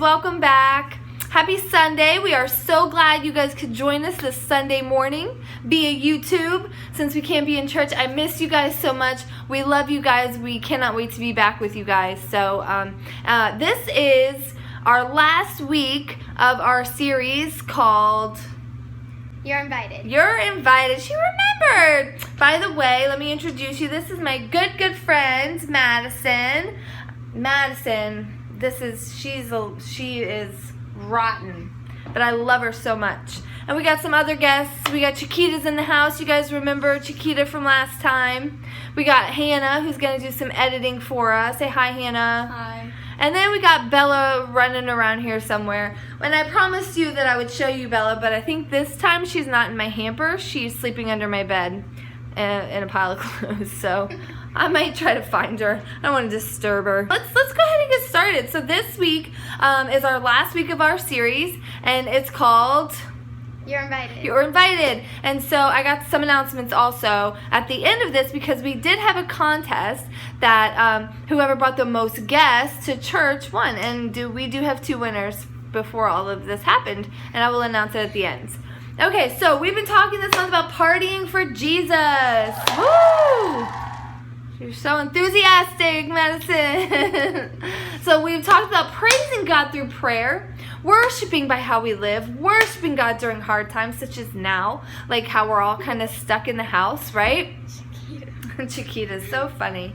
welcome back. Happy Sunday. We are so glad you guys could join us this Sunday morning via YouTube. Since we can't be in church, I miss you guys so much. We love you guys. We cannot wait to be back with you guys. So this is our last week of our series called You're Invited. You're Invited. She remembered. By the way, let me introduce you. This is my good friend, Madison. Madison, she is rotten, but I love her so much. And we got some other guests. We got Chiquita's in the house. You guys remember Chiquita from last time. We got Hannah, who's going to do some editing for us. Say hi, Hannah. Hi. And then we got Bella running around here somewhere. And I promised you that I would show you Bella, but I think this time she's not in my hamper. She's sleeping under my bed in a pile of clothes. So I might try to find her. I don't want to disturb her. Let's go ahead and get started. So this week is our last week of our series, and it's called You're Invited. You're Invited. And so I got some announcements also at the end of this, because we did have a contest that whoever brought the most guests to church won. And we do have 2 winners before all of this happened, and I will announce it at the end. Okay, so we've been talking this month about partying for Jesus. Woo! You're so enthusiastic, Madison. So we've talked about praising God through prayer, worshiping by how we live, worshiping God during hard times, such as now, like how we're all kind of stuck in the house, right? Chiquita's so funny.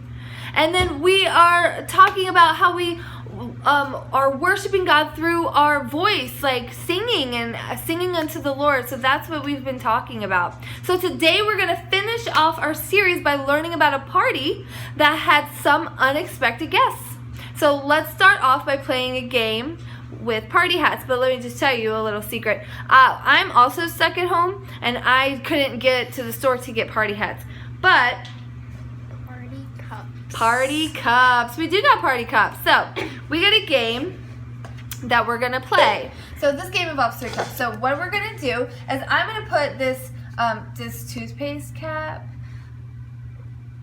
And then we are talking about how we are worshiping God through our voice, like singing unto the Lord. So that's what we've been talking about. So today we're going to finish off our series by learning about a party that had some unexpected guests. So let's start off by playing a game with party hats. But let me just tell you a little secret. I'm also stuck at home, and I couldn't get to the store to get party hats. But Party cups. We do got party cups. So we got a game that we're gonna play. So this game involves 3 cups. So what we're gonna do is I'm gonna put this toothpaste cap.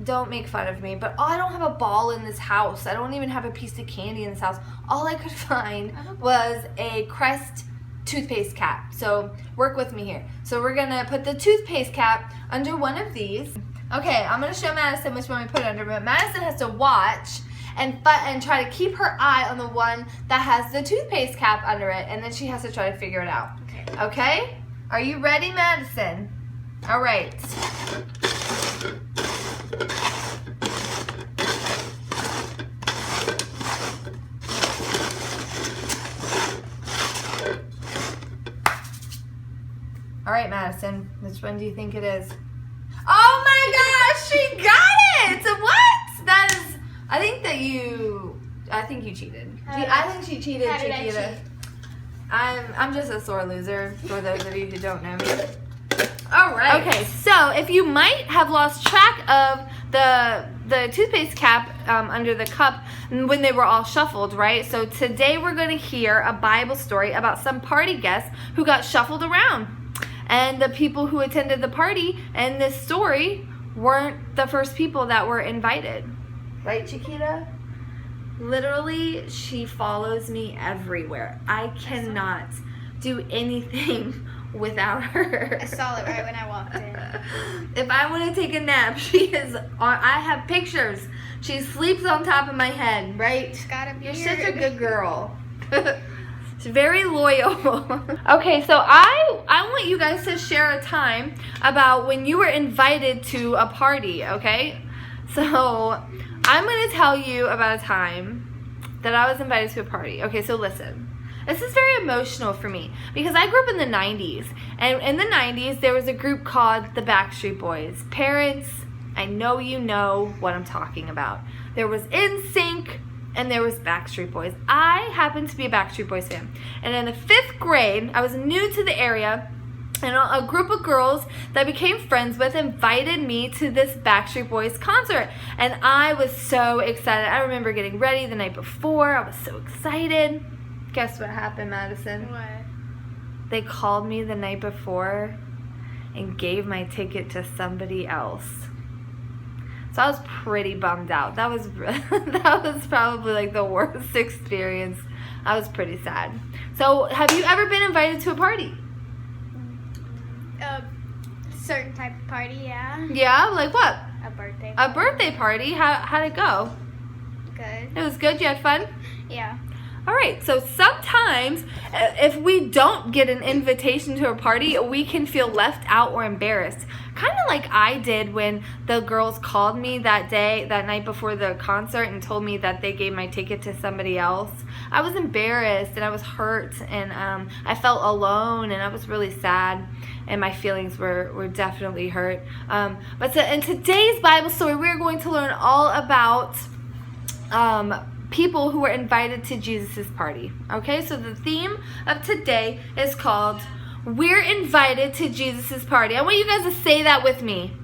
Don't make fun of me, but I don't have a ball in this house. I don't even have a piece of candy in this house. All I could find was a Crest toothpaste cap. So work with me here. So we're gonna put the toothpaste cap under one of these. Okay, I'm going to show Madison which one we put under, but Madison has to watch and try to keep her eye on the one that has the toothpaste cap under it, and then she has to try to figure it out. Okay? Are you ready, Madison? All right. All right, Madison, which one do you think it is? Oh my gosh, she got it! What? That is, I think you cheated. I think she cheated, Chiquita. I'm just a sore loser, for those of you who don't know me. All right. Okay, so if you might have lost track of the toothpaste cap under the cup when they were all shuffled, right? So today we're going to hear a Bible story about some party guests who got shuffled around. And the people who attended the party in this story weren't the first people that were invited. Right, Chiquita? Literally, she follows me everywhere. I cannot do anything without her. I saw it right when I walked in. If I want to take a nap, I have pictures. She sleeps on top of my head, right? She's got a beard. You're such a good girl. She's very loyal. Okay, so I want you guys to share a time about when you were invited to a party, okay? So I'm going to tell you about a time that I was invited to a party. Okay, so listen. This is very emotional for me because I grew up in the 90s. And in the 90s, there was a group called the Backstreet Boys. Parents, I know you know what I'm talking about. There was NSYNC, and there was Backstreet Boys. I happened to be a Backstreet Boys fan. And in the 5th grade, I was new to the area, and a group of girls that I became friends with invited me to this Backstreet Boys concert. And I was so excited. I remember getting ready the night before. I was so excited. Guess what happened, Madison? What? They called me the night before and gave my ticket to somebody else. So I was pretty bummed out. That was probably like the worst experience I was pretty sad. So, have you ever been invited to a party? A certain type of party, yeah. Yeah, like what? A birthday. A birthday party. How'd it go? Good. It was good. You had fun? Yeah. All right, so sometimes if we don't get an invitation to a party, we can feel left out or embarrassed. Kind of like I did when the girls called me that night before the concert and told me that they gave my ticket to somebody else. I was embarrassed and I was hurt and I felt alone and I was really sad and my feelings were definitely hurt. But in today's Bible story, we're going to learn all about people who were invited to Jesus' party. Okay, so the theme of today is called We're Invited to Jesus' Party. I want you guys to say that with me.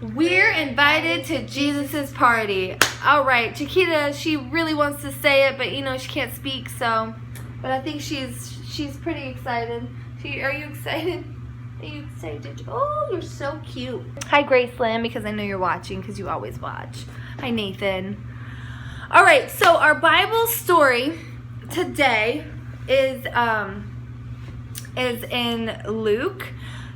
We're invited to Jesus' party. All right, Chiquita, she really wants to say it, but she can't speak, so. But I think she's pretty excited. Are you excited? Are you excited? Oh, you're so cute. Hi, Graceland, because I know you're watching, because you always watch. Hi, Nathan. All right, so our Bible story today is in Luke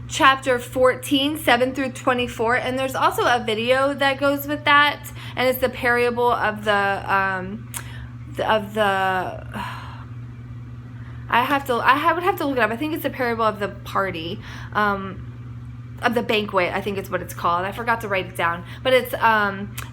chapter 14, 7 through 24, and there's also a video that goes with that, and it's the parable of the I would have to look it up. I think it's the parable of the party. Of the banquet, I think it's what it's called. I forgot to write it down, but it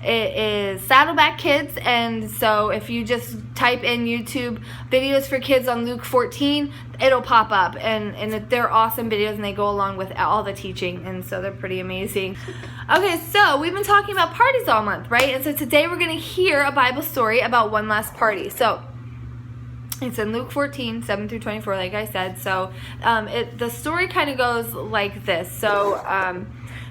is Saddleback Kids, and so if you just type in YouTube videos for kids on Luke 14, it'll pop up, and they're awesome videos, and they go along with all the teaching, and so they're pretty amazing. Okay, so we've been talking about parties all month, right? And so today we're going to hear a Bible story about one last party. So it's in Luke 14, 7 through 24, like I said. So the story kind of goes like this. So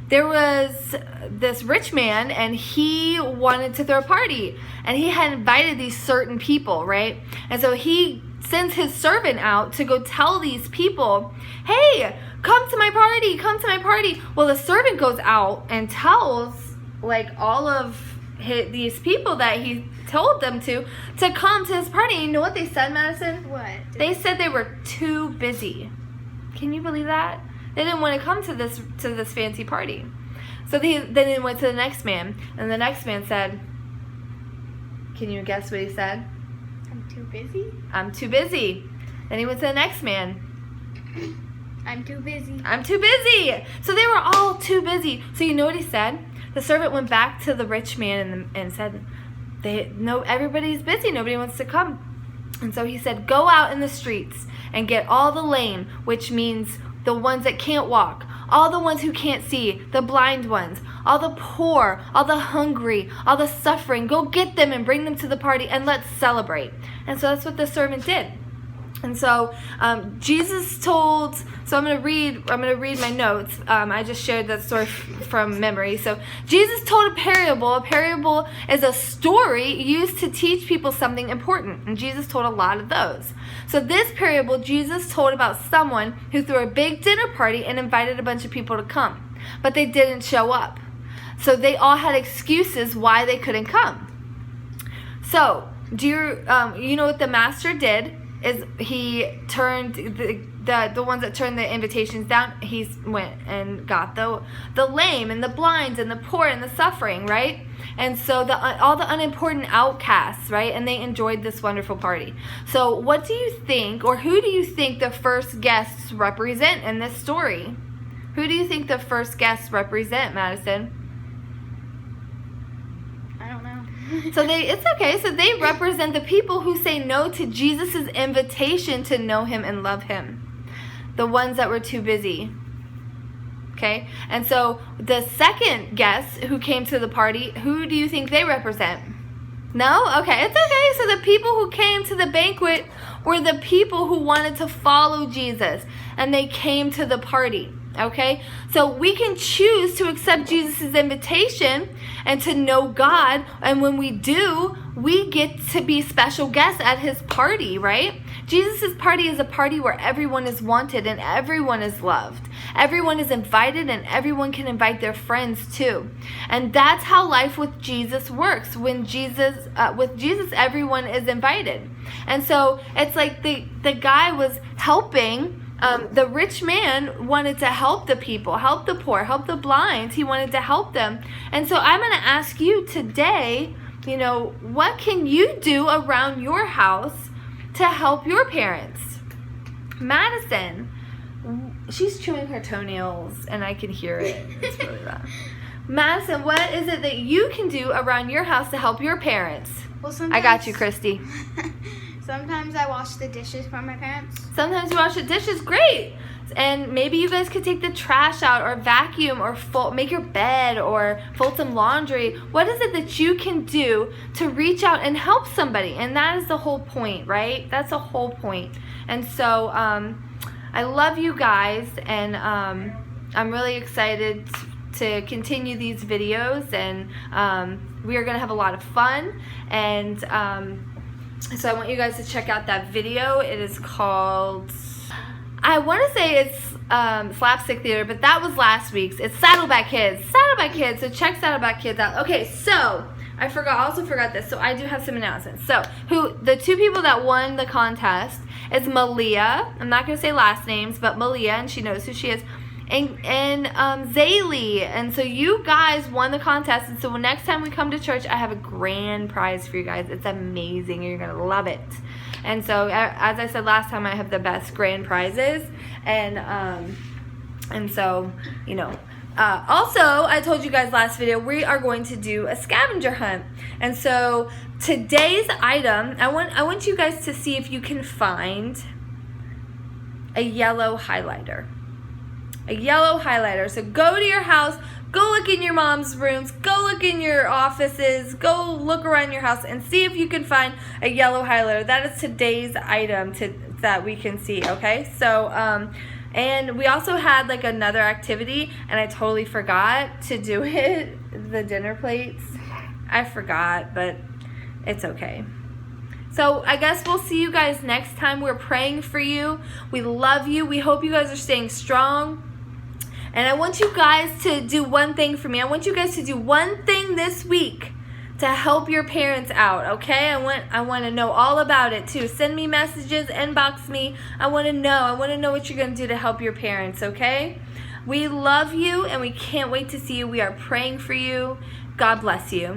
there was this rich man, and he wanted to throw a party. And he had invited these certain people, right? And so he sends his servant out to go tell these people, hey, come to my party, come to my party. Well, the servant goes out and tells all of these people that he told them to come to his party. You know what they said, Madison? What? They said they were too busy. Can you believe that? They didn't want to come to this fancy party. So then they went to the next man, and the next man said, can you guess what he said? I'm too busy. I'm too busy. Then he went to the next man. I'm too busy. I'm too busy. So they were all too busy. So you know what he said? The servant went back to the rich man and said, everybody's busy. Nobody wants to come. And so he said, go out in the streets and get all the lame, which means the ones that can't walk, all the ones who can't see, the blind ones, all the poor, all the hungry, all the suffering. Go get them and bring them to the party, and let's celebrate. And so that's what the servant did. And so Jesus told, so I'm going to read my notes. I just shared that story from memory. So Jesus told a parable. A parable is a story used to teach people something important. And Jesus told a lot of those. So this parable, Jesus told about someone who threw a big dinner party and invited a bunch of people to come. But they didn't show up. So they all had excuses why they couldn't come. So do you know what the master did? Is he turned the ones that turned the invitations down. He went and got the lame and the blind and the poor and the suffering, right? And so all the unimportant outcasts, right? And they enjoyed this wonderful party. So what do you think, or who do you think the first guests represent in this story? Who do you think the first guests represent, Madison? So it's okay. So they represent the people who say no to Jesus' invitation to know him and love him. The ones that were too busy. Okay? And so the second guest who came to the party, who do you think they represent? No? Okay, it's okay. So the people who came to the banquet were the people who wanted to follow Jesus, and they came to the party. Okay? So we can choose to accept Jesus' invitation and to know God. And when we do, we get to be special guests at his party, right? Jesus' party is a party where everyone is wanted and everyone is loved. Everyone is invited and everyone can invite their friends too. And that's how life with Jesus works. With Jesus, everyone is invited. And so it's like the guy was helping. The rich man wanted to help the people, help the poor, help the blind. He wanted to help them. And so I'm going to ask you today, what can you do around your house to help your parents? Madison, she's chewing her toenails and I can hear it. It's really loud. Madison, what is it that you can do around your house to help your parents? Well, sometimes, I got you, Christy. Sometimes I wash the dishes for my parents. Sometimes you wash the dishes. Great. And maybe you guys could take the trash out or vacuum or make your bed or fold some laundry. What is it that you can do to reach out and help somebody? And that is the whole point, right? That's the whole point. And so I love you guys, and I'm really excited to continue these videos, and we are going to have a lot of fun. And so I want you guys to check out that video. It is called, I want to say it's Slapstick Theater, but that was last week's. It's Saddleback Kids. Saddleback Kids. So check Saddleback Kids out. Okay, so I also forgot this. So I do have some announcements. So the two people that won the contest is Malia. I'm not going to say last names, but Malia, and she knows who she is. And Zaylee. And so you guys won the contest. And so next time we come to church, I have a grand prize for you guys. It's amazing. You're going to love it. And so, as I said last time, I have the best grand prizes. And so, also, I told you guys last video, we are going to do a scavenger hunt. And so, today's item, I want you guys to see if you can find a yellow highlighter. A yellow highlighter. So go to your house, go look in your mom's rooms, go look in your offices, go look around your house and see if you can find a yellow highlighter. That is today's item that we can see, okay? So, and we also had like another activity, and I totally forgot to do it, the dinner plates. I forgot, but it's okay. So I guess we'll see you guys next time. We're praying for you. We love you. We hope you guys are staying strong. And I want you guys to do one thing for me. I want you guys to do one thing this week to help your parents out, okay? I want to know all about it too. Send me messages, inbox me. I want to know. I want to know what you're going to do to help your parents, okay? We love you and we can't wait to see you. We are praying for you. God bless you.